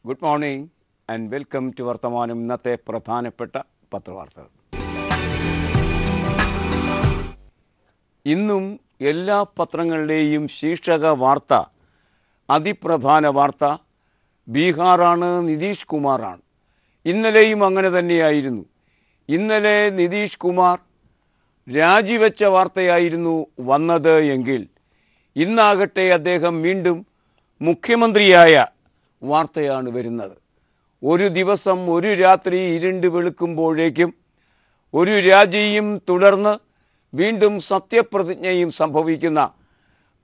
Good morning and welcome to Varthamanam. ഇന്നത്തെ പ്രധാനപ്പെട്ട പത്രവാർത്തകൾ. ഇന്നും എല്ലാ പത്രങ്ങളുടെയും ശീർഷക വാർത്ത, അതിപ്രധാന വാർത്ത ബീഹാറാണ്, നിതീഷ് കുമാറാണ്. ഇന്നലെയും അങ്ങനെ തന്നെയായിരുന്നു. ഇന്നലെ നിതീഷ് കുമാർ രാജിവെച്ച വാർത്തയായിരുന്നു വന്നത് എങ്കിൽ ഇന്നാകട്ടെ അദ്ദേഹം വീണ്ടും മുഖ്യമന്ത്രിയായ വാർത്തയാണ് വരുന്നത്. ഒരു ദിവസം ഒരു രാത്രി ഇരുണ്ട് വെളുക്കുമ്പോഴേക്കും ഒരു രാജിയും തുടർന്ന് വീണ്ടും സത്യപ്രതിജ്ഞയും സംഭവിക്കുന്ന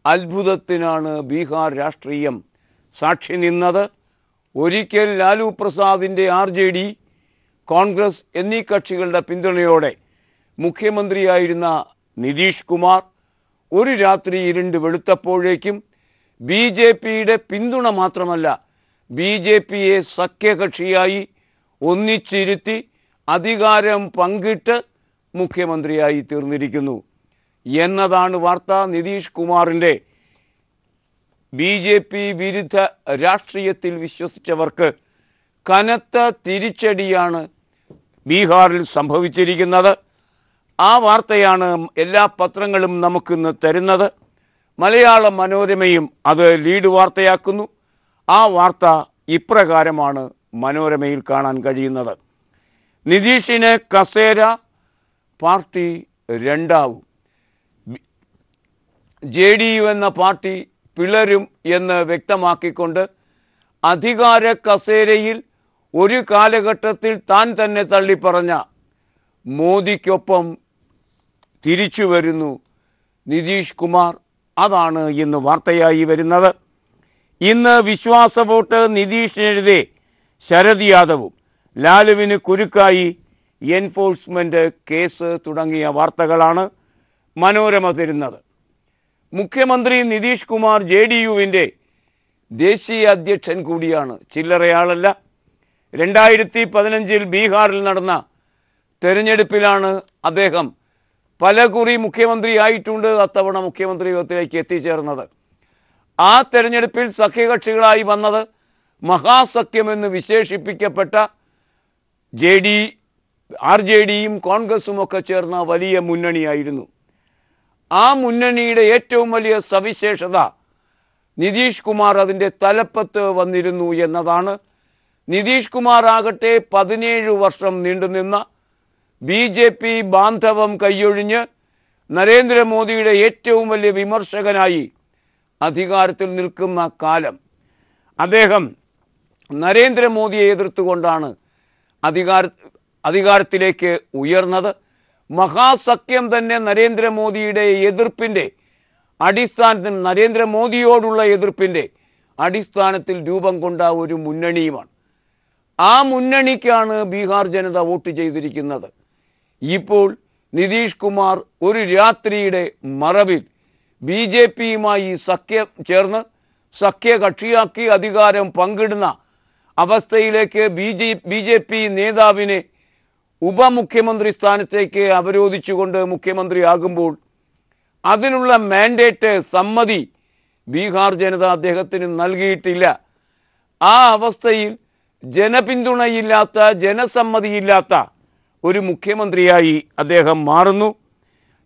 അത്ഭുതത്തിനാണ് ബീഹാർ രാഷ്ട്രീയം സാക്ഷി നിന്നത്. ഒരിക്കൽ ലാലു പ്രസാദിൻ്റെ RJD, കോൺഗ്രസ് എന്നീ കക്ഷികളുടെ പിന്തുണയോടെ മുഖ്യമന്ത്രിയായിരുന്ന നിതീഷ് കുമാർ ഒരു രാത്രി ഇരുണ്ട് വെളുത്തപ്പോഴേക്കും BJPയുടെ പിന്തുണ മാത്രമല്ല, BJPയെ സഖ്യകക്ഷിയായി ഒന്നിച്ചിരുത്തി അധികാരം പങ്കിട്ട് മുഖ്യമന്ത്രിയായി തീർന്നിരിക്കുന്നു എന്നതാണ് വാർത്ത. നിതീഷ് കുമാറിൻ്റെ BJP വിരുദ്ധ രാഷ്ട്രീയത്തിൽ വിശ്വസിച്ചവർക്ക് കനത്ത തിരിച്ചടിയാണ് ബീഹാറിൽ സംഭവിച്ചിരിക്കുന്നത്. ആ വാർത്തയാണ് എല്ലാ പത്രങ്ങളും നമുക്കിന്ന് തരുന്നത്. മലയാള മനോരമയും അത് ലീഡ് വാർത്തയാക്കുന്നു. ആ വാർത്ത ഇപ്രകാരമാണ് മനോരമയിൽ കാണാൻ കഴിയുന്നത്. നിതീഷിന് കസേര, പാർട്ടി രണ്ടാവും. JDU എന്ന പാർട്ടി പിളരും എന്ന് വ്യക്തമാക്കിക്കൊണ്ട് അധികാര കസേരയിൽ ഒരു കാലഘട്ടത്തിൽ താൻ തന്നെ തള്ളിപ്പറഞ്ഞ മോദിക്കൊപ്പം തിരിച്ചു വരുന്നു നിതീഷ് കുമാർ. അതാണ് ഇന്ന് വാർത്തയായി വരുന്നത്. ഇന്ന് വിശ്വാസ വോട്ട് നിതീഷിനെതിരെ ശരദ് യാദവും, ലാലുവിന് കുരുക്കായി എൻഫോഴ്സ്മെൻറ്റ് കേസ് തുടങ്ങിയ വാർത്തകളാണ് മനോരമ തരുന്നത്. മുഖ്യമന്ത്രി നിതീഷ് കുമാർ JDUവിൻ്റെ ദേശീയ അധ്യക്ഷൻ കൂടിയാണ്, ചില്ലറയാളല്ല. 2015 ബീഹാറിൽ നടന്ന തെരഞ്ഞെടുപ്പിലാണ് അദ്ദേഹം പലകുറി മുഖ്യമന്ത്രി ആയിട്ടുണ്ട്, അത്തവണ മുഖ്യമന്ത്രി പദത്തിലേക്ക് എത്തിച്ചേർന്നത്. ആ തെരഞ്ഞെടുപ്പിൽ സഖ്യകക്ഷികളായി വന്നത് മഹാസഖ്യമെന്ന് വിശേഷിപ്പിക്കപ്പെട്ട RJDയും കോൺഗ്രസുമൊക്കെ ചേർന്ന വലിയ മുന്നണിയായിരുന്നു. ആ മുന്നണിയുടെ ഏറ്റവും വലിയ സവിശേഷത നിതീഷ് കുമാർ അതിൻ്റെ തലപ്പത്ത് വന്നിരുന്നു എന്നതാണ്. നിതീഷ് കുമാർ ആകട്ടെ 17 വർഷം നീണ്ടുനിന്ന BJP ബാന്ധവം കൈയൊഴിഞ്ഞ് നരേന്ദ്രമോദിയുടെ ഏറ്റവും വലിയ വിമർശകനായി അധികാരത്തിൽ നിൽക്കുന്ന കാലം അദ്ദേഹം നരേന്ദ്രമോദിയെ എതിർത്തുകൊണ്ടാണ് അധികാരത്തിലേക്ക് ഉയർന്നത്. മഹാസഖ്യം തന്നെ നരേന്ദ്രമോദിയുടെ എതിർപ്പിൻ്റെ അടിസ്ഥാനത്തിൽ, നരേന്ദ്രമോദിയോടുള്ള എതിർപ്പിൻ്റെ അടിസ്ഥാനത്തിൽ രൂപം കൊണ്ട ഒരു മുന്നണിയുമാണ്. ആ മുന്നണിക്കാണ് ബീഹാർ ജനത വോട്ട് ചെയ്തിരിക്കുന്നത്. ഇപ്പോൾ നിതീഷ് കുമാർ ഒരു രാത്രിയുടെ മറവിൽ BJPയുമായി സഖ്യം ചേർന്ന് സഖ്യകക്ഷിയാക്കി അധികാരം പങ്കിടുന്ന അവസ്ഥയിലേക്ക് BJP നേതാവിനെ ഉപമുഖ്യമന്ത്രി സ്ഥാനത്തേക്ക് അവരോധിച്ചുകൊണ്ട് മുഖ്യമന്ത്രിയാകുമ്പോൾ അതിനുള്ള മാൻഡേറ്റ്, സമ്മതി ബീഹാർ ജനത അദ്ദേഹത്തിന് നൽകിയിട്ടില്ല. ആ അവസ്ഥയിൽ ജനപിന്തുണയില്ലാത്ത, ജനസമ്മതിയില്ലാത്ത ഒരു മുഖ്യമന്ത്രിയായി അദ്ദേഹം മാറുന്നു.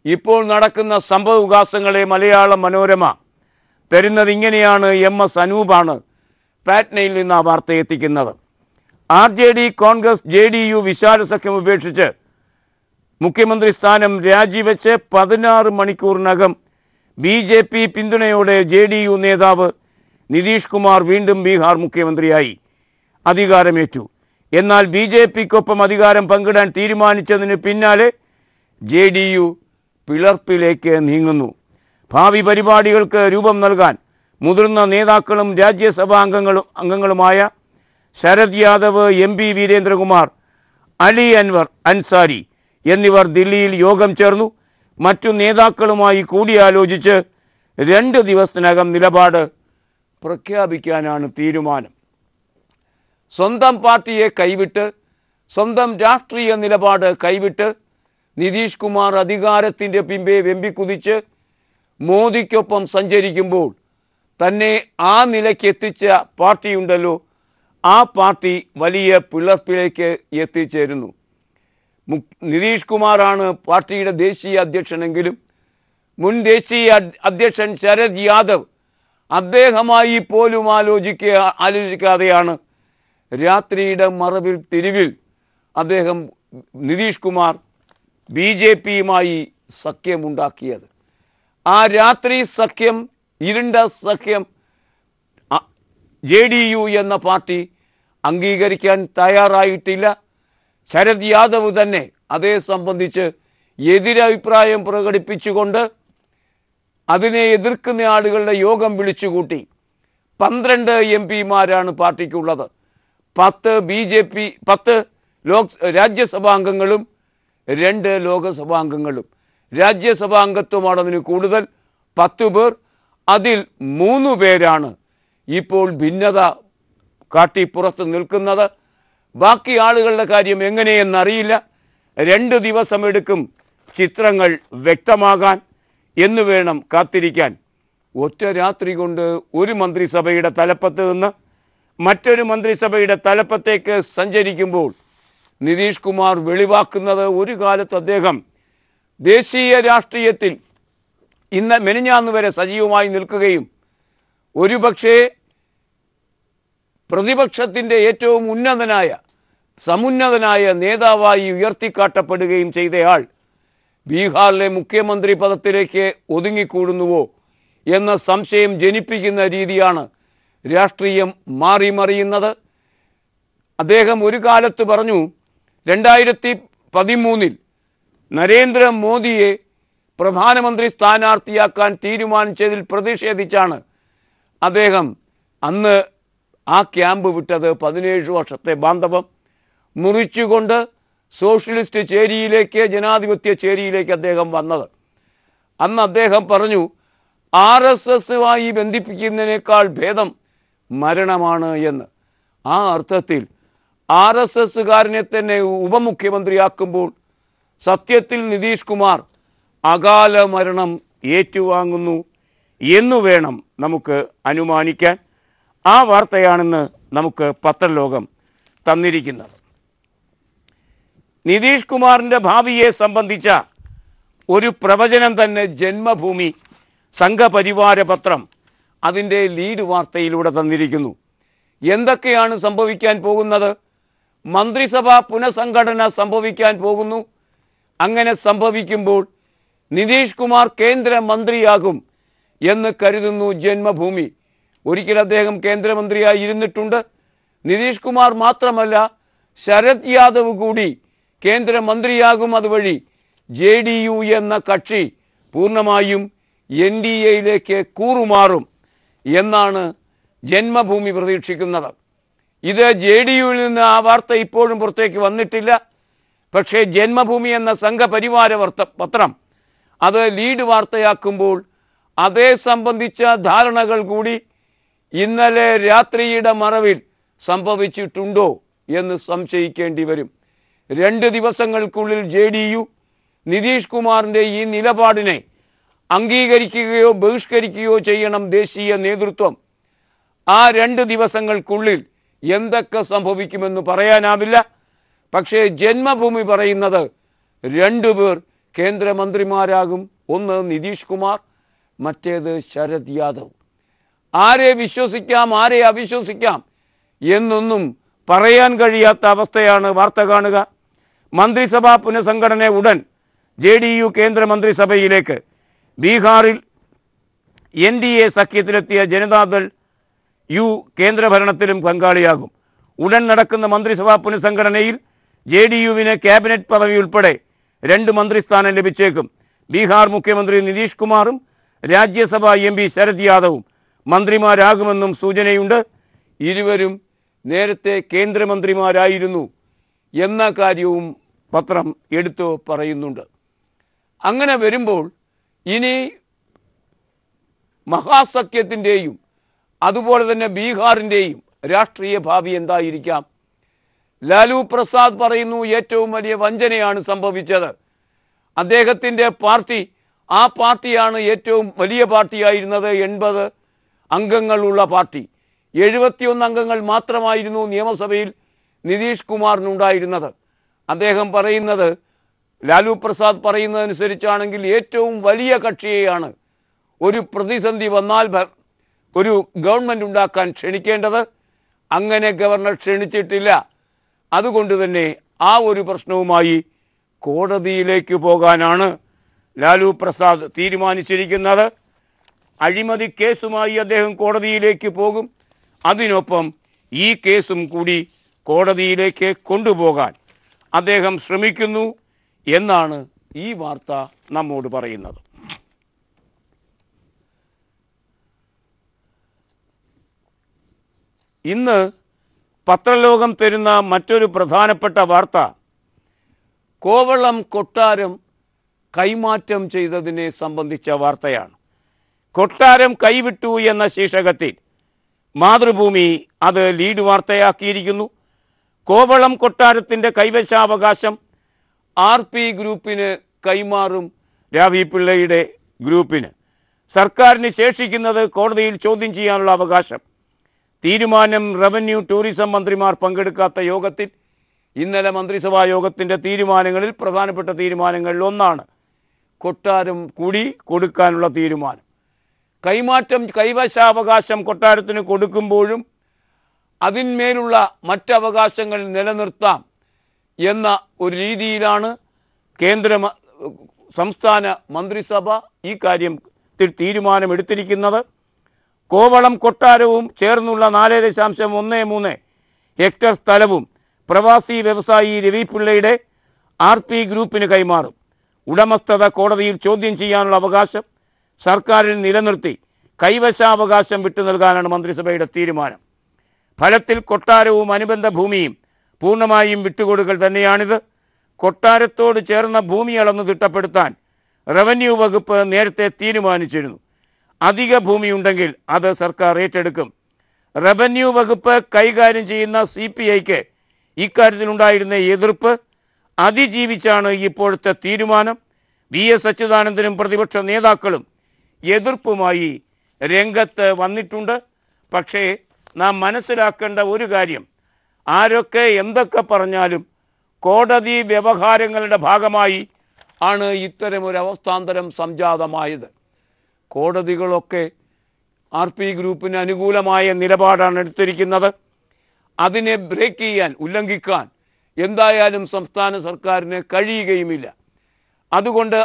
ഇപ്പോൾ നടക്കുന്ന സംഭവവികാസങ്ങളെ മലയാള മനോരമ തരുന്നത് ഇങ്ങനെയാണ്. MS അനൂപാണ് പാറ്റ്നയിൽ നിന്ന് ആ വാർത്ത എത്തിക്കുന്നത്. RJD, കോൺഗ്രസ്, JDU വിശാല സഖ്യം ഉപേക്ഷിച്ച് മുഖ്യമന്ത്രി സ്ഥാനം രാജിവെച്ച് 16 മണിക്കൂറിനകം BJP പിന്തുണയോടെ JDU നേതാവ് നിതീഷ് കുമാർ വീണ്ടും ബീഹാർ മുഖ്യമന്ത്രിയായി അധികാരമേറ്റു. എന്നാൽ BJPക്കൊപ്പം അധികാരം പങ്കിടാൻ തീരുമാനിച്ചതിന് പിന്നാലെ JDU പിളർപ്പിലേക്ക് നീങ്ങുന്നു. ഭാവി പരിപാടികൾക്ക് രൂപം നൽകാൻ മുതിർന്ന നേതാക്കളും രാജ്യസഭാ അംഗങ്ങളുമായ ശരദ് യാദവ്, MP വീരേന്ദ്രകുമാർ, അലി അൻവർ അൻസാരി എന്നിവർ ദില്ലിയിൽ യോഗം ചേർന്നു. മറ്റു നേതാക്കളുമായി കൂടിയാലോചിച്ച് 2 ദിവസത്തിനകം നിലപാട് പ്രഖ്യാപിക്കാനാണ് തീരുമാനം. സ്വന്തം പാർട്ടിയെ കൈവിട്ട്, സ്വന്തം രാഷ്ട്രീയ നിലപാട് കൈവിട്ട് നിതീഷ് കുമാർ അധികാരത്തിൻ്റെ പിമ്പെ വെമ്പിക്കുതിച്ച് മോദിക്കൊപ്പം സഞ്ചരിക്കുമ്പോൾ തന്നെ ആ നിലയ്ക്ക് എത്തിച്ച പാർട്ടിയുണ്ടല്ലോ, ആ പാർട്ടി വലിയ പിളർപ്പിലേക്ക് എത്തിച്ചേരുന്നു. നിതീഷ് കുമാറാണ് പാർട്ടിയുടെ ദേശീയ അധ്യക്ഷനെങ്കിലും മുൻ ദേശീയ അധ്യക്ഷൻ ശരദ് യാദവ് അദ്ദേഹമായി പോലും ആലോചിക്കാതെയാണ് രാത്രിയുടെ മറവിൽ തിരിവിൽ അദ്ദേഹം നിതീഷ് കുമാർ BJPയുമായി സഖ്യമുണ്ടാക്കിയത്. ആ രാത്രി സഖ്യം, ഇരുണ്ട സഖ്യം JDU എന്ന പാർട്ടി അംഗീകരിക്കാൻ തയ്യാറായിട്ടില്ല. ശരദ് യാദവ് തന്നെ അതേ സംബന്ധിച്ച് എതിരഭിപ്രായം പ്രകടിപ്പിച്ചുകൊണ്ട് അതിനെ എതിർക്കുന്ന ആളുകളുടെ യോഗം വിളിച്ചുകൂട്ടി. 12 MP-മാരാണ് പാർട്ടിക്കുള്ളത്. 10 രാജ്യസഭാംഗങ്ങളും 2 ലോകസഭാംഗങ്ങളും. രാജ്യസഭാംഗത്വമാണ് അതിന് കൂടുതൽ, 10 പേർ. അതിൽ 3 പേരാണ് ഇപ്പോൾ ഭിന്നത കാട്ടി പുറത്ത് നിൽക്കുന്നത്. ബാക്കി ആളുകളുടെ കാര്യം എങ്ങനെയെന്നറിയില്ല. 2 ദിവസമെടുക്കും ചിത്രങ്ങൾ വ്യക്തമാകാൻ എന്ന് വേണം കാത്തിരിക്കാൻ. ഒറ്റ രാത്രി കൊണ്ട് ഒരു മന്ത്രിസഭയുടെ തലപ്പത്ത് നിന്ന് മറ്റൊരു മന്ത്രിസഭയുടെ തലപ്പത്തേക്ക് സഞ്ചരിക്കുമ്പോൾ നിതീഷ് കുമാർ വെളിവാക്കുന്നത്, ഒരു കാലത്ത് അദ്ദേഹം ദേശീയ രാഷ്ട്രീയത്തിൽ മെനിഞ്ഞാന്ന് വരെ സജീവമായി നിൽക്കുകയും ഒരുപക്ഷേ പ്രതിപക്ഷത്തിൻ്റെ ഏറ്റവും സമുന്നതനായ നേതാവായി ഉയർത്തിക്കാട്ടപ്പെടുകയും ചെയ്തയാൾ ബീഹാറിലെ മുഖ്യമന്ത്രി പദത്തിലേക്ക് ഒതുങ്ങിക്കൂടുന്നുവോ എന്ന സംശയം ജനിപ്പിക്കുന്ന രീതിയാണ് രാഷ്ട്രീയം മാറിമറിയുന്നത്. അദ്ദേഹം ഒരു കാലത്ത് പറഞ്ഞു, 2013 നരേന്ദ്രമോദിയെ പ്രധാനമന്ത്രി സ്ഥാനാർത്ഥിയാക്കാൻ തീരുമാനിച്ചതിൽ പ്രതിഷേധിച്ചാണ് അദ്ദേഹം അന്ന് ആ ക്യാമ്പ് വിട്ടത്. 17 വർഷത്തെ ബാന്ധവം മുറിച്ചുകൊണ്ട് സോഷ്യലിസ്റ്റ് ചേരിയിലേക്ക്, ജനാധിപത്യ ചേരിയിലേക്ക് അദ്ദേഹം വന്നത്. അന്ന് അദ്ദേഹം പറഞ്ഞു, RSSുമായി ബന്ധിപ്പിക്കുന്നതിനേക്കാൾ ഭേദം മരണമാണ് എന്ന്. ആ അർത്ഥത്തിൽ RSSകാരനെ തന്നെ ഉപമുഖ്യമന്ത്രിയാക്കുമ്പോൾ സത്യത്തിൽ നിതീഷ് കുമാർ അകാല മരണം ഏറ്റുവാങ്ങുന്നു എന്നു വേണം നമുക്ക് അനുമാനിക്കാൻ. ആ വാർത്തയാണെന്ന് നമുക്ക് പത്രലോകം തന്നിരിക്കുന്നത്. നിതീഷ് കുമാറിൻ്റെ ഭാവിയെ സംബന്ധിച്ച ഒരു പ്രവചനം തന്നെ ജന്മഭൂമി സംഘപരിവാര പത്രം അതിൻ്റെ ലീഡ് വാർത്തയിലൂടെ തന്നിരിക്കുന്നു. എന്തൊക്കെയാണ് സംഭവിക്കാൻ പോകുന്നത്? മന്ത്രിസഭാ പുനഃസംഘടന സംഭവിക്കാൻ പോകുന്നു. അങ്ങനെ സംഭവിക്കുമ്പോൾ നിതീഷ് കുമാർ കേന്ദ്രമന്ത്രിയാകും എന്ന് കരുതുന്നു ജന്മഭൂമി. ഒരിക്കൽ അദ്ദേഹം കേന്ദ്രമന്ത്രിയായി ഇരുന്നിട്ടുണ്ട്. നിതീഷ് കുമാർ മാത്രമല്ല, ശരദ് യാദവ് കൂടി കേന്ദ്രമന്ത്രിയാകും. അതുവഴി JDU എന്ന കക്ഷി പൂർണ്ണമായും NDAയിലേക്ക് കൂറുമാറും എന്നാണ് ജന്മഭൂമി പ്രതീക്ഷിക്കുന്നത്. ഇത് JDUവിൽ നിന്ന് ആ വാർത്ത ഇപ്പോഴും പുറത്തേക്ക് വന്നിട്ടില്ല. പക്ഷേ ജന്മഭൂമി എന്ന സംഘപരിവാര പത്രം അത് ലീഡ് വാർത്തയാക്കുമ്പോൾ അതേ സംബന്ധിച്ച ധാരണകൾ കൂടി ഇന്നലെ രാത്രിയുടെ മറവിൽ സംഭവിച്ചിട്ടുണ്ടോ എന്ന് സംശയിക്കേണ്ടി വരും. 2 ദിവസങ്ങൾക്കുള്ളിൽ JDU നിതീഷ് കുമാറിൻ്റെ ഈ നിലപാടിനെ അംഗീകരിക്കുകയോ ബഹിഷ്കരിക്കുകയോ ചെയ്യണം ദേശീയ നേതൃത്വം. ആ 2 ദിവസങ്ങൾക്കുള്ളിൽ എന്തൊക്കെ സംഭവിക്കുമെന്ന് പറയാനാവില്ല. പക്ഷേ ജന്മഭൂമി പറയുന്നത് 2 പേർ കേന്ദ്രമന്ത്രിമാരാകും. ഒന്ന് നിതീഷ് കുമാർ, മറ്റേത് ശരദ് യാദവ്. ആരെ വിശ്വസിക്കാം, ആരെ അവിശ്വസിക്കാം എന്നൊന്നും പറയാൻ കഴിയാത്ത അവസ്ഥയാണ് വാർത്ത കാണുക. മന്ത്രിസഭാ പുനഃസംഘടന ഉടൻ JDU കേന്ദ്രമന്ത്രിസഭയിലേക്ക്. ബീഹാറിൽ NDA സഖ്യത്തിലെത്തിയ ജനതാദൾ U കേന്ദ്രഭരണത്തിലും പങ്കാളിയാകും. ഉടൻ നടക്കുന്ന മന്ത്രിസഭാ പുനഃസംഘടനയിൽ JDUവിന് ക്യാബിനറ്റ് പദവി ഉൾപ്പെടെ 2 മന്ത്രിസ്ഥാനം ലഭിച്ചേക്കും. ബീഹാർ മുഖ്യമന്ത്രി നിതീഷ് കുമാറും രാജ്യസഭാ MP ശരദ് യാദവും മന്ത്രിമാരാകുമെന്നും സൂചനയുണ്ട്. ഇരുവരും നേരത്തെ കേന്ദ്രമന്ത്രിമാരായിരുന്നു എന്ന കാര്യവും പത്രം എടുത്തു പറയുന്നുണ്ട്. അങ്ങനെ വരുമ്പോൾ ഇനി മഹാസഖ്യത്തിൻ്റെയും അതുപോലെ തന്നെ ബീഹാറിൻ്റെയും രാഷ്ട്രീയ ഭാവി എന്തായിരിക്കാം? ലാലു പ്രസാദ് പറയുന്നു, ഏറ്റവും വലിയ വഞ്ചനയാണ് സംഭവിച്ചത്. അദ്ദേഹത്തിൻ്റെ പാർട്ടി, ആ പാർട്ടിയാണ് ഏറ്റവും വലിയ പാർട്ടിയായിരുന്നത്, 80 അംഗങ്ങളുള്ള പാർട്ടി. 71 അംഗങ്ങൾ മാത്രമായിരുന്നു നിയമസഭയിൽ നിതീഷ് കുമാറിനുണ്ടായിരുന്നത്. അദ്ദേഹം പറയുന്നത്, ലാലു പ്രസാദ് പറയുന്നതനുസരിച്ചാണെങ്കിൽ ഏറ്റവും വലിയ കക്ഷിയെയാണ് ഒരു പ്രതിസന്ധി വന്നാൽ ഒരു ഗവൺമെൻറ് ഉണ്ടാക്കാൻ ക്ഷണിക്കേണ്ടത്. അങ്ങനെ ഗവർണർ ക്ഷണിച്ചിട്ടില്ല. അതുകൊണ്ട് തന്നെ ആ ഒരു പ്രശ്നവുമായി കോടതിയിലേക്ക് പോകാനാണ് ലാലു പ്രസാദ് തീരുമാനിച്ചിരിക്കുന്നത്. അഴിമതി കേസുമായി അദ്ദേഹം കോടതിയിലേക്ക് പോകും. അതിനൊപ്പം ഈ കേസും കൂടി കോടതിയിലേക്ക് കൊണ്ടുപോകാൻ അദ്ദേഹം ശ്രമിക്കുന്നു എന്നാണ് ഈ വാർത്ത നമ്മോട് പറയുന്നത്. ഇന്ന് പത്രലോകം തരുന്ന മറ്റൊരു പ്രധാനപ്പെട്ട വാർത്ത കോവളം കൊട്ടാരം കൈമാറ്റം ചെയ്തതിനെ സംബന്ധിച്ച വാർത്തയാണ്. കൊട്ടാരം കൈവിട്ടു എന്ന ശീർഷകത്തിൽ മാതൃഭൂമി അത് ലീഡ് വാർത്തയാക്കിയിരിക്കുന്നു. കോവളം കൊട്ടാരത്തിൻ്റെ കൈവശാവകാശം RP ഗ്രൂപ്പിന് കൈമാറും. രാവി പിള്ളയുടെ ഗ്രൂപ്പിന് സർക്കാരിന് ശേഷിക്കുന്നത് കോടതിയിൽ ചോദ്യം ചെയ്യാനുള്ള അവകാശം. തീരുമാനം റവന്യൂ ടൂറിസം മന്ത്രിമാർ പങ്കെടുക്കാത്ത യോഗത്തിൽ. ഇന്നലെ മന്ത്രിസഭാ യോഗത്തിൻ്റെ തീരുമാനങ്ങളിൽ പ്രധാനപ്പെട്ട തീരുമാനങ്ങളിൽ ഒന്നാണ് കൊട്ടാരം കൂടി കൊടുക്കാനുള്ള തീരുമാനം. കൈവശാവകാശം കൊട്ടാരത്തിന് കൊടുക്കുമ്പോഴും അതിന്മേലുള്ള മറ്റവകാശങ്ങൾ നിലനിർത്താം എന്ന ഒരു രീതിയിലാണ് സംസ്ഥാന മന്ത്രിസഭ ഈ കാര്യത്തിൽ തീരുമാനമെടുത്തിരിക്കുന്നത്. കോവളം കൊട്ടാരവും ചേർന്നുള്ള 4.13 ഹെക്ടർ സ്ഥലവും പ്രവാസി വ്യവസായി രവി പിള്ളയുടെ RP ഗ്രൂപ്പിന് കൈമാറും. ഉടമസ്ഥത കോടതിയിൽ ചോദ്യം ചെയ്യാനുള്ള അവകാശം സർക്കാരിൽ നിലനിർത്തി കൈവശാവകാശം വിട്ടു നൽകാനാണ് മന്ത്രിസഭയുടെ തീരുമാനം. ഫലത്തിൽ കൊട്ടാരവും അനുബന്ധ ഭൂമിയും പൂർണ്ണമായും വിട്ടുകൊടുക്കൽ തന്നെയാണിത്. കൊട്ടാരത്തോട് ചേർന്ന ഭൂമി അളന്ന് തിട്ടപ്പെടുത്താൻ റവന്യൂ വകുപ്പ് നേരത്തെ തീരുമാനിച്ചിരുന്നു. അധിക ഭൂമിയുണ്ടെങ്കിൽ അത് സർക്കാർ ഏറ്റെടുക്കും. റവന്യൂ വകുപ്പ് കൈകാര്യം ചെയ്യുന്ന CPIക്ക് ഇക്കാര്യത്തിലുണ്ടായിരുന്ന എതിർപ്പ് അതിജീവിച്ചാണ് ഇപ്പോഴത്തെ തീരുമാനം. VS അച്യുതാനന്ദനും പ്രതിപക്ഷ നേതാക്കളും എതിർപ്പുമായി രംഗത്ത് വന്നിട്ടുണ്ട്. പക്ഷേ നാം മനസ്സിലാക്കേണ്ട ഒരു കാര്യം, ആരൊക്കെ എന്തൊക്കെ പറഞ്ഞാലും കോടതി വ്യവഹാരങ്ങളുടെ ഭാഗമായി ആണ് ഇത്തരമൊരു അവസ്ഥാന്തരം സംജാതമായത്. കോടതികളൊക്കെ RP ഗ്രൂപ്പിന് അനുകൂലമായ നിലപാടാണ് എടുത്തിരിക്കുന്നത്. അതിനെ ബ്രേക്ക് ചെയ്യാൻ, ഉല്ലംഘിക്കാൻ എന്തായാലും സംസ്ഥാന സർക്കാരിന് കഴിയുകയുമില്ല. അതുകൊണ്ട്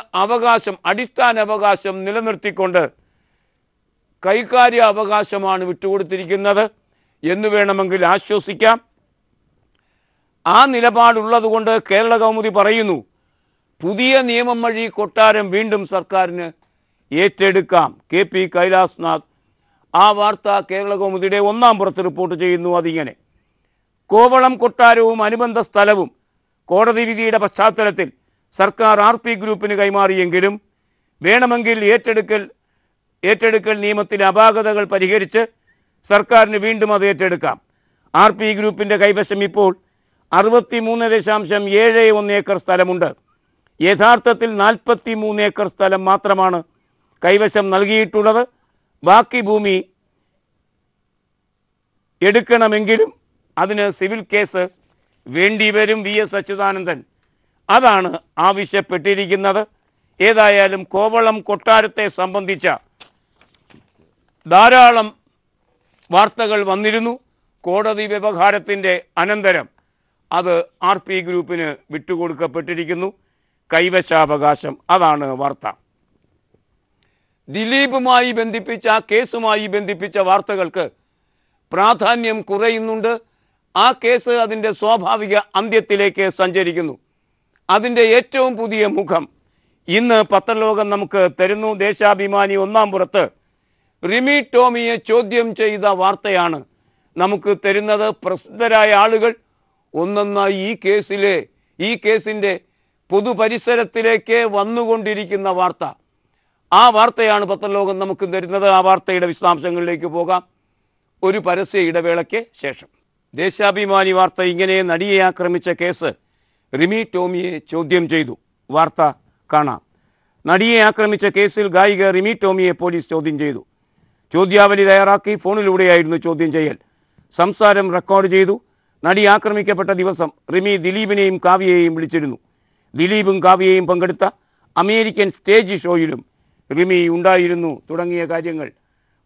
അടിസ്ഥാന അവകാശം നിലനിർത്തിക്കൊണ്ട് കൈകാര്യ അവകാശമാണ് വിട്ടുകൊടുത്തിരിക്കുന്നത് എന്ന് വേണമെങ്കിൽ ആശ്വസിക്കാം. ആ നിലപാടുള്ളതുകൊണ്ട് കേരള കൗമുദി പറയുന്നു, പുതിയ നിയമം വഴി കൊട്ടാരം വീണ്ടും സർക്കാരിന് ഏറ്റെടുക്കാം. KP കൈലാസ്നാഥ് ആ വാർത്ത കേരള കൗമുദിയുടെ 1-ാം പുറത്ത് റിപ്പോർട്ട് ചെയ്യുന്നു. അതിങ്ങനെ: കോവളം കൊട്ടാരവും അനുബന്ധ സ്ഥലവും കോടതി വിധിയുടെ പശ്ചാത്തലത്തിൽ സർക്കാർ RP ഗ്രൂപ്പിന് കൈമാറിയെങ്കിലും വേണമെങ്കിൽ ഏറ്റെടുക്കൽ നിയമത്തിലെ അപാകതകൾ പരിഹരിച്ച് സർക്കാരിന് വീണ്ടും അത് ഏറ്റെടുക്കാം. RP ഗ്രൂപ്പിൻ്റെ കൈവശം ഇപ്പോൾ 63.71 ഏക്കർ സ്ഥലമുണ്ട്. യഥാർത്ഥത്തിൽ 43 ഏക്കർ സ്ഥലം മാത്രമാണ് കൈവശം നൽകിയിട്ടുള്ളത്. ബാക്കി ഭൂമി എടുക്കണമെങ്കിലും അതിന് സിവിൽ കേസ് വേണ്ടിവരും. VS അച്യുതാനന്ദൻ അതാണ് ആവശ്യപ്പെട്ടിരിക്കുന്നത്. ഏതായാലും കോവളം കൊട്ടാരത്തെ സംബന്ധിച്ച ധാരാളം വാർത്തകൾ വന്നിരുന്നു. കോടതി വ്യവഹാരത്തിൻ്റെ അനന്തരം അത് RP ഗ്രൂപ്പിന് വിട്ടുകൊടുക്കപ്പെട്ടിരിക്കുന്നു. കൈവശാവകാശം, അതാണ് വാർത്ത. ദിലീപുമായി ബന്ധിപ്പിച്ച കേസുമായി ബന്ധിപ്പിച്ച വാർത്തകൾക്ക് പ്രാധാന്യം കുറയുന്നുണ്ട്. ആ കേസ് അതിൻ്റെ സ്വാഭാവിക അന്ത്യത്തിലേക്ക് സഞ്ചരിക്കുന്നു. അതിൻ്റെ ഏറ്റവും പുതിയ മുഖം ഇന്ന് പത്രലോകം നമുക്ക് തരുന്നു. ദേശാഭിമാനി 1-ാം പുറത്ത് റിമി ടോമിയെ ചോദ്യം ചെയ്ത വാർത്തയാണ് നമുക്ക് തരുന്നത്. പ്രസിദ്ധരായ ആളുകൾ ഒന്നൊന്നായി ഈ കേസിൻ്റെ പൊതുപരിസരത്തിലേക്ക് വന്നുകൊണ്ടിരിക്കുന്ന വാർത്ത. ആ വാർത്തയാണ് പത്രലോകം നമുക്ക് തരുന്നത്. ആ വാർത്തയുടെ വിശദാംശങ്ങളിലേക്ക് പോകാം ഒരു പരസ്യ ഇടവേളയ്ക്ക് ശേഷം. ദേശാഭിമാനി വാർത്ത ഇങ്ങനെ: നടിയെ ആക്രമിച്ച കേസ് റിമി ടോമിയെ ചോദ്യം ചെയ്തു. വാർത്ത കാണാം. നടിയെ ആക്രമിച്ച കേസിൽ ഗായിക റിമി ടോമിയെ പോലീസ് ചോദ്യം ചെയ്തു. ചോദ്യാവലി തയ്യാറാക്കി ഫോണിലൂടെയായിരുന്നു ചോദ്യം ചെയ്യൽ. സംസാരം റെക്കോർഡ് ചെയ്തു. നടി ആക്രമിക്കപ്പെട്ട ദിവസം റിമി ദിലീപിനെയും കാവ്യയെയും വിളിച്ചിരുന്നു. ദിലീപും കാവ്യയും പങ്കെടുത്ത അമേരിക്കൻ സ്റ്റേജ് ഷോയിലും റിമി ഉണ്ടായിരുന്നു തുടങ്ങിയ കാര്യങ്ങൾ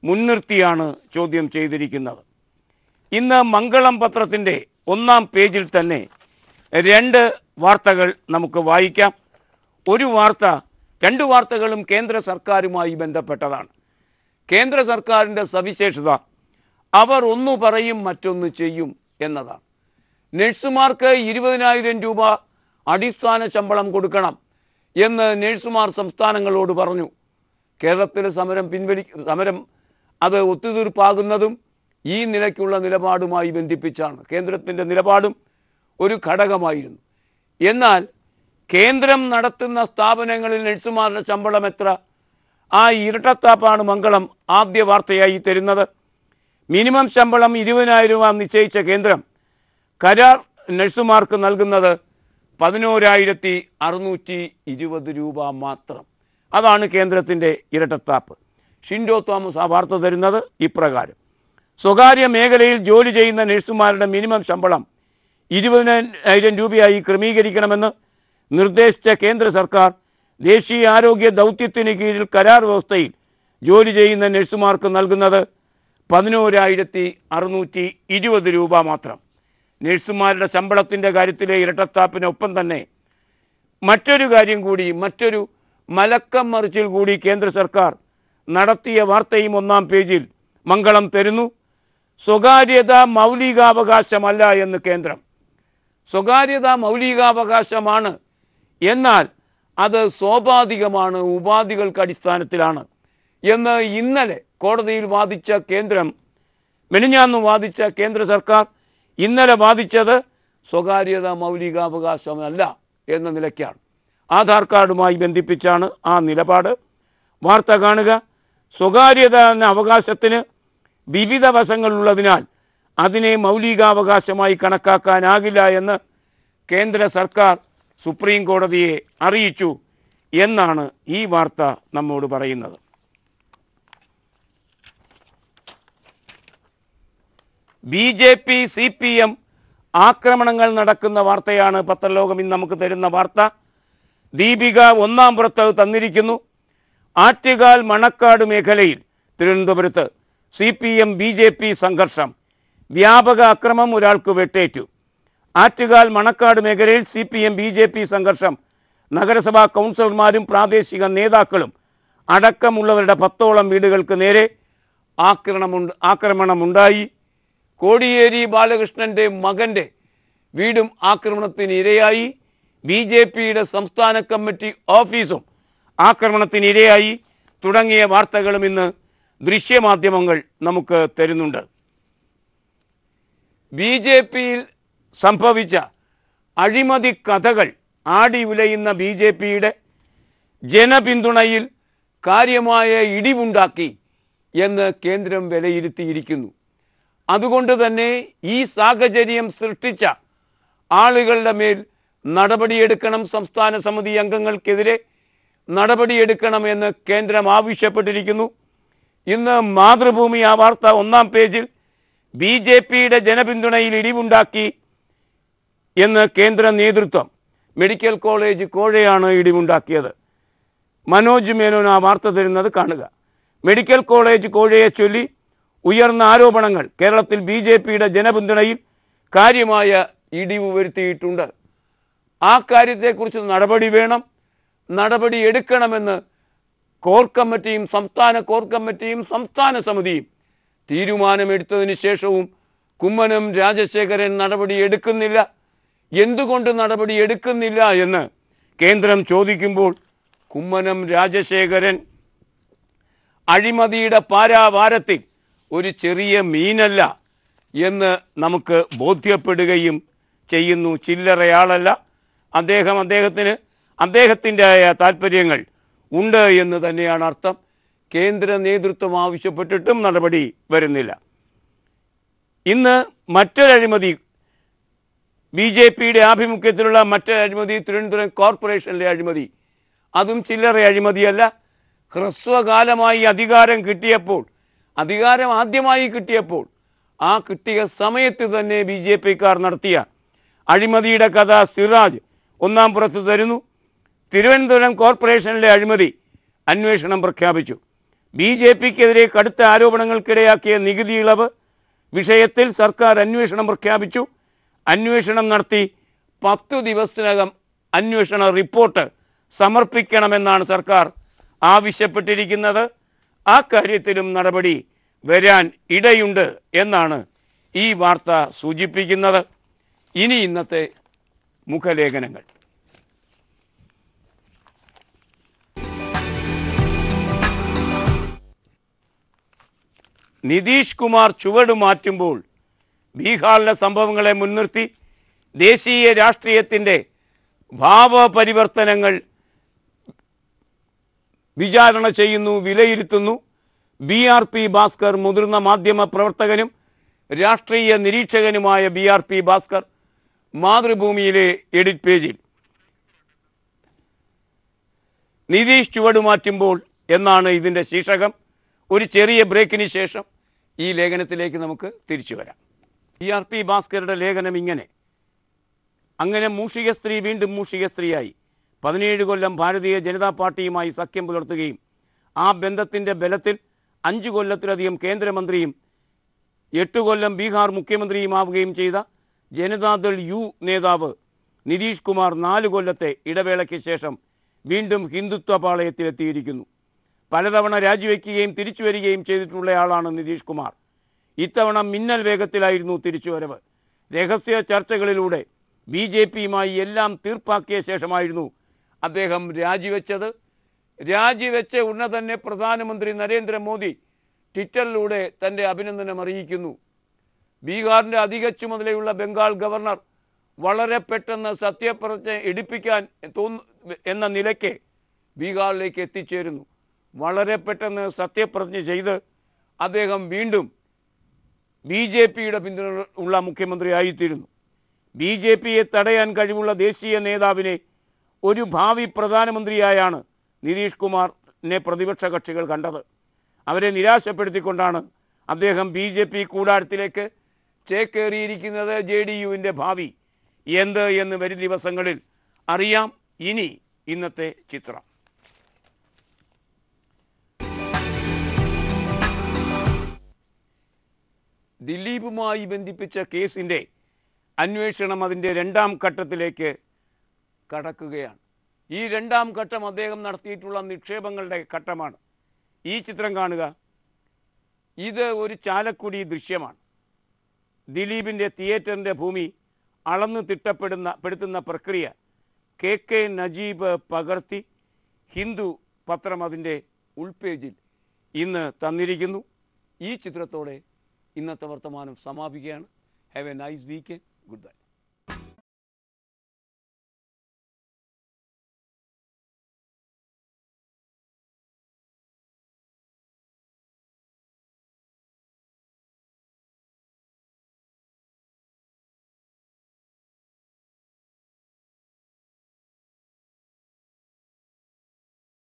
മുൻനിർത്തിയാണ് ചോദ്യം ചെയ്തിരിക്കുന്നത്. ഇന്ന് മംഗളം പത്രത്തിൻ്റെ 1-ാം പേജിൽ തന്നെ 2 വാർത്തകൾ നമുക്ക് വായിക്കാം. രണ്ട് വാർത്തകളും കേന്ദ്ര സർക്കാരുമായി ബന്ധപ്പെട്ടതാണ്. കേന്ദ്ര സർക്കാരിൻ്റെ സവിശേഷത അവർ ഒന്ന് പറയും മറ്റൊന്ന് ചെയ്യും എന്നതാണ്. നഴ്സുമാർക്ക് 20,000 രൂപ അടിസ്ഥാന ശമ്പളം കൊടുക്കണം എന്ന് നഴ്സുമാർ സംസ്ഥാനങ്ങളോട് പറഞ്ഞു. കേരളത്തിലെ സമരം അത് ഒത്തുതീർപ്പാകുന്നതും ഈ നിലയ്ക്കുള്ള നിലപാടുമായി ബന്ധിപ്പിച്ചാണ്. കേന്ദ്രത്തിൻ്റെ നിലപാടും ഒരു ഘടകമായിരുന്നു. എന്നാൽ കേന്ദ്രം നടത്തുന്ന സ്ഥാപനങ്ങളിൽ നഴ്സുമാരുടെ ശമ്പളം എത്ര? ആ ഇരട്ടത്താപ്പാണ് മംഗളം ആദ്യ വാർത്തയായി തരുന്നത്. മിനിമം ശമ്പളം 20,000 രൂപ നിശ്ചയിച്ച കേന്ദ്രം കരാർ നഴ്സുമാർക്ക് നൽകുന്നത് 11,620 രൂപ മാത്രം. അതാണ് കേന്ദ്രത്തിൻ്റെ ഇരട്ടത്താപ്പ്. ഷിൻഡോ തോമസ് ആ വാർത്ത തരുന്നത് ഇപ്രകാരം: സ്വകാര്യ മേഖലയിൽ ജോലി ചെയ്യുന്ന നഴ്സുമാരുടെ മിനിമം ശമ്പളം 20,000 രൂപയായി ക്രമീകരിക്കണമെന്ന് നിർദ്ദേശിച്ച കേന്ദ്ര സർക്കാർ ദേശീയ ആരോഗ്യ ദൗത്യത്തിന് കീഴിൽ കരാർ വ്യവസ്ഥയിൽ ജോലി ചെയ്യുന്ന നഴ്സുമാർക്ക് നൽകുന്നത് 11,620 രൂപ മാത്രം. നഴ്സുമാരുടെ ശമ്പളത്തിൻ്റെ കാര്യത്തിലെ ഇരട്ടത്താപ്പിനൊപ്പം തന്നെ മറ്റൊരു കാര്യം കൂടി, മറ്റൊരു മലക്കം മറിച്ചിൽ കൂടി കേന്ദ്ര സർക്കാർ നടത്തിയ വാർത്തയും 1-ാം പേജിൽ മംഗളം തരുന്നു. സ്വകാര്യത മൗലികാവകാശമല്ല എന്ന് കേന്ദ്രം. സ്വകാര്യത മൗലികാവകാശമാണ്, എന്നാൽ അത് സ്വാഭാവികമാണ്, ഉപാധികൾക്ക് അടിസ്ഥാനത്തിലാണ് എന്ന് ഇന്നലെ കോടതിയിൽ വാദിച്ച കേന്ദ്രം, മെനിഞ്ഞാന്ന് വാദിച്ച കേന്ദ്ര സർക്കാർ ഇന്നലെ വാദിച്ചത് സ്വകാര്യത മൗലികാവകാശമല്ല എന്ന നിലയ്ക്കാണ്. ആധാർ കാർഡുമായി ബന്ധിപ്പിച്ചാണ് ആ നിലപാട്. വാർത്ത കാണുക: സ്വകാര്യത എന്ന അവകാശത്തിന് വിവിധ വശങ്ങളുള്ളതിനാൽ അതിനെ മൗലികാവകാശമായി കണക്കാക്കാനാകില്ല എന്ന് കേന്ദ്ര സർക്കാർ സുപ്രീം കോടതിയെ അറിയിച്ചു എന്നാണ് ഈ വാർത്ത നമ്മോട് പറയുന്നത്. BJP CPM ആക്രമണങ്ങൾ നടക്കുന്ന വാർത്തയാണ് പത്രലോകം ഇന്ന് നമുക്ക് തരുന്ന വാർത്ത. ദീപിക 1-ാം പുറത്ത് തന്നിരിക്കുന്നു. ആറ്റുകാൽ മണക്കാട് മേഖലയിൽ തിരുവനന്തപുരത്ത് CPM BJP സംഘർഷം, വ്യാപക അക്രമം, ഒരാൾക്ക് വെട്ടേറ്റു. ആറ്റുകാൽ മണക്കാട് മേഖലയിൽ CPM BJP സംഘർഷം. നഗരസഭാ കൗൺസിലർമാരും പ്രാദേശിക നേതാക്കളും അടക്കമുള്ളവരുടെ 10ഓളം വീടുകൾക്ക് നേരെ ആക്രമണമുണ്ടായി. കോടിയേരി ബാലകൃഷ്ണൻ്റെ മകൻ്റെ വീടും ആക്രമണത്തിന് ഇരയായി. BJPയുടെ സംസ്ഥാന കമ്മിറ്റി ഓഫീസും ആക്രമണത്തിന് ഇരയായി തുടങ്ങിയ വാർത്തകളും ഇന്ന് ദൃശ്യമാധ്യമങ്ങൾ നമുക്ക് തരുന്നുണ്ട്. BJPയിൽ സംഭവിച്ച അഴിമതി കഥകൾ ആടി ഉലയുന്ന BJPയുടെ ജനപിന്തുണയിൽ കാര്യമായ ഇടിവുണ്ടാക്കി എന്ന് കേന്ദ്രം വിലയിരുത്തിയിരിക്കുന്നു. അതുകൊണ്ട് തന്നെ ഈ സാഹചര്യം സൃഷ്ടിച്ച ആളുകളുടെ മേൽ നടപടിയെടുക്കണം, സംസ്ഥാന സമിതി അംഗങ്ങൾക്കെതിരെ നടപടിയെടുക്കണമെന്ന് കേന്ദ്രം ആവശ്യപ്പെട്ടിരിക്കുന്നു. ഇന്ന് മാതൃഭൂമി ആ വാർത്ത 1-ാം പേജിൽ BJPയുടെ ജനപിന്തുണയിൽ ഇടിവുണ്ടാക്കി എന്ന് കേന്ദ്ര നേതൃത്വം. മെഡിക്കൽ കോളേജ് കോഴയാണ് ഇടിവുണ്ടാക്കിയത്. മനോജ് മേനോൻ ആ വാർത്ത തരുന്നത് കാണുക. മെഡിക്കൽ കോളേജ് കോഴയെ ചൊല്ലി ഉയർന്ന ആരോപണങ്ങൾ കേരളത്തിൽ BJPയുടെ ജനപിന്തുണയിൽ കാര്യമായ ഇടിവ് വരുത്തിയിട്ടുണ്ട്. ആ കാര്യത്തെക്കുറിച്ച് നടപടി വേണം, നടപടി എടുക്കണമെന്ന് കോർ കമ്മിറ്റിയും സംസ്ഥാന കോർ കമ്മിറ്റിയും സംസ്ഥാന സമിതിയും തീരുമാനമെടുത്തതിന് ശേഷവും കുമ്മനം രാജശേഖരൻ നടപടി എടുക്കുന്നില്ല. എന്തുകൊണ്ട് നടപടി എടുക്കുന്നില്ല എന്ന് കേന്ദ്രം ചോദിക്കുമ്പോൾ കുമ്മനം രാജശേഖരൻ അഴിമതിയുടെ പാരാവാരത്തിൽ ഒരു ചെറിയ മീനല്ല എന്ന് നമുക്ക് ബോധ്യപ്പെടുകയും ചെയ്യുന്നു. ചില്ലറയാളല്ല അദ്ദേഹം. അദ്ദേഹത്തിൻ്റെ താല്പര്യങ്ങൾ ഉണ്ട് എന്ന് തന്നെയാണ് അർത്ഥം. കേന്ദ്ര നേതൃത്വം ആവശ്യപ്പെട്ടിട്ടും നടപടി വരുന്നില്ല. ഇന്ന് മറ്റൊരഴിമതി, BJPയുടെ ആഭിമുഖ്യത്തിലുള്ള മറ്റൊരഴിമതി, തിരുവനന്തപുരം കോർപ്പറേഷനിലെ അഴിമതി. അതും ചില്ലറ അഴിമതിയല്ല. ഹ്രസ്വകാലമായി അധികാരം കിട്ടിയപ്പോൾ അധികാരം ആദ്യമായി കിട്ടിയപ്പോൾ ആ കിട്ടിയ സമയത്ത് തന്നെ ബി ജെ പിക്കാർ നടത്തിയ അഴിമതിയുടെ കഥ സിറാജ് ഒന്നാം പുറത്ത് തരുന്നു. തിരുവനന്തപുരം കോർപ്പറേഷനിലെ അഴിമതി അന്വേഷണം പ്രഖ്യാപിച്ചു. ബി ജെ പിക്കെതിരെ കടുത്ത ആരോപണങ്ങൾക്കിടയാക്കിയ നികുതി ഇളവ് വിഷയത്തിൽ സർക്കാർ അന്വേഷണം പ്രഖ്യാപിച്ചു. അന്വേഷണം നടത്തി 10 ദിവസത്തിനകം അന്വേഷണ റിപ്പോർട്ട് സമർപ്പിക്കണമെന്നാണ് സർക്കാർ ആവശ്യപ്പെട്ടിരിക്കുന്നത്. ആ കാര്യത്തിലും നടപടി വരാൻ ഇടയുണ്ട് എന്നാണ് ഈ വാർത്ത സൂചിപ്പിക്കുന്നത്. ഇനി ഇന്നത്തെ മുഖലേഖനങ്ങൾ. നിതീഷ് കുമാർ ചുവട് മാറ്റുമ്പോൾ ബീഹാറിലെ സംഭവങ്ങളെ മുൻനിർത്തി ദേശീയ രാഷ്ട്രീയത്തിൻ്റെ ഭാവപരിവർത്തനങ്ങൾ വിചാരണ ചെയ്യുന്നു, വിലയിരുത്തുന്നു. BRP ഭാസ്കർ, മുതിർന്ന മാധ്യമ പ്രവർത്തകനും രാഷ്ട്രീയ നിരീക്ഷകനുമായ BRP ഭാസ്കർ മാതൃഭൂമിയിലെ എഡിറ്റ് പേജിൽ നിതീഷ് ചുവടുമാറ്റുമ്പോൾ എന്നാണ് ഇതിൻ്റെ ശീർഷകം. ഒരു ചെറിയ ബ്രേക്കിന് ശേഷം ഈ ലേഖനത്തിലേക്ക് നമുക്ക് തിരിച്ചു വരാം. BRP ഭാസ്കറുടെ ലേഖനം ഇങ്ങനെ: അങ്ങനെ മൂഷിക സ്ത്രീ വീണ്ടും മൂഷിക സ്ത്രീയായി. 17 കൊല്ലം ഭാരതീയ ജനതാ പാർട്ടിയുമായി സഖ്യം പുലർത്തുകയും ആ ബന്ധത്തിൻ്റെ ബലത്തിൽ 5 കൊല്ലത്തിലധികം കേന്ദ്രമന്ത്രിയും 8 കൊല്ലം ബീഹാർ മുഖ്യമന്ത്രിയുമാവുകയും ചെയ്ത ജനതാദൾ യു നേതാവ് നിതീഷ് കുമാർ 4 കൊല്ലത്തെ ഇടവേളയ്ക്ക് ശേഷം വീണ്ടും ഹിന്ദുത്വ പാളയത്തിലെത്തിയിരിക്കുന്നു. പലതവണ രാജിവെക്കുകയും തിരിച്ചു വരികയും ചെയ്തിട്ടുള്ളയാളാണ് നിതീഷ് കുമാർ. ഇത്തവണ മിന്നൽ വേഗത്തിലായിരുന്നു തിരിച്ചുവരവ്. രഹസ്യ ചർച്ചകളിലൂടെ BJPയുമായി എല്ലാം തീർപ്പാക്കിയ ശേഷമായിരുന്നു അദ്ദേഹം രാജിവെച്ചത്. രാജിവെച്ച ഉടനെ തന്നെ പ്രധാനമന്ത്രി നരേന്ദ്രമോദി ട്വിറ്ററിലൂടെ തൻ്റെ അഭിനന്ദനം അറിയിക്കുന്നു. ബീഹാറിൻ്റെ അധിക ചുമതലയുള്ള ബംഗാൾ ഗവർണർ വളരെ പെട്ടെന്ന് സത്യപ്രതിജ്ഞ എടുപ്പിക്കാൻ എന്ന നിലയ്ക്ക് ബീഹാറിലേക്ക് എത്തിച്ചേരുന്നു. വളരെ പെട്ടെന്ന് സത്യപ്രതിജ്ഞ ചെയ്ത് അദ്ദേഹം വീണ്ടും BJPയുടെ പിന്തുണ ഉള്ള മുഖ്യമന്ത്രിയായിത്തീരുന്നു. BJPയെ തടയാൻ കഴിവുള്ള ദേശീയ നേതാവിനെ ഒരു ഭാവി പ്രധാനമന്ത്രിയായാണ് നിതീഷ് കുമാറിനെ പ്രതിപക്ഷ കക്ഷികൾ കണ്ടത്. അവരെ നിരാശപ്പെടുത്തിക്കൊണ്ടാണ് അദ്ദേഹം BJP കൂടാരത്തിലേക്ക് ചേക്കേറിയിരിക്കുന്നത്. JDUവിൻ്റെ ഭാവി എന്ത് എന്ന് വരും ദിവസങ്ങളിൽ അറിയാം. ഇനി ഇന്നത്തെ ചിത്രം. ദിലീപുമായി ബന്ധിപ്പിച്ച കേസിൻ്റെ അന്വേഷണം അതിൻ്റെ 2ാം ഘട്ടത്തിലേക്ക് കടക്കുകയാണ്. ഈ 2ാം ഘട്ടം അദ്ദേഹം നടത്തിയിട്ടുള്ള നിക്ഷേപങ്ങളുടെ ഘട്ടമാണ്. ഈ ചിത്രം കാണുക. ഇത് ഒരു ചാലക്കുടി ദൃശ്യമാണ്. ദിലീപിൻ്റെ തിയേറ്ററിൻ്റെ ഭൂമി അളന്ന് തിട്ടപ്പെടുത്തുന്ന പ്രക്രിയ KK നജീബ് പകർത്തി ഹിന്ദു പത്രം അതിൻ്റെ ഉൾപേജിൽ ഇന്ന് തന്നിരിക്കുന്നു. ഈ ചിത്രത്തോടെ ഇന്നത്തെ വർത്തമാനം സമാപിക്കുകയാണ്. Have a nice weekend. Good bye.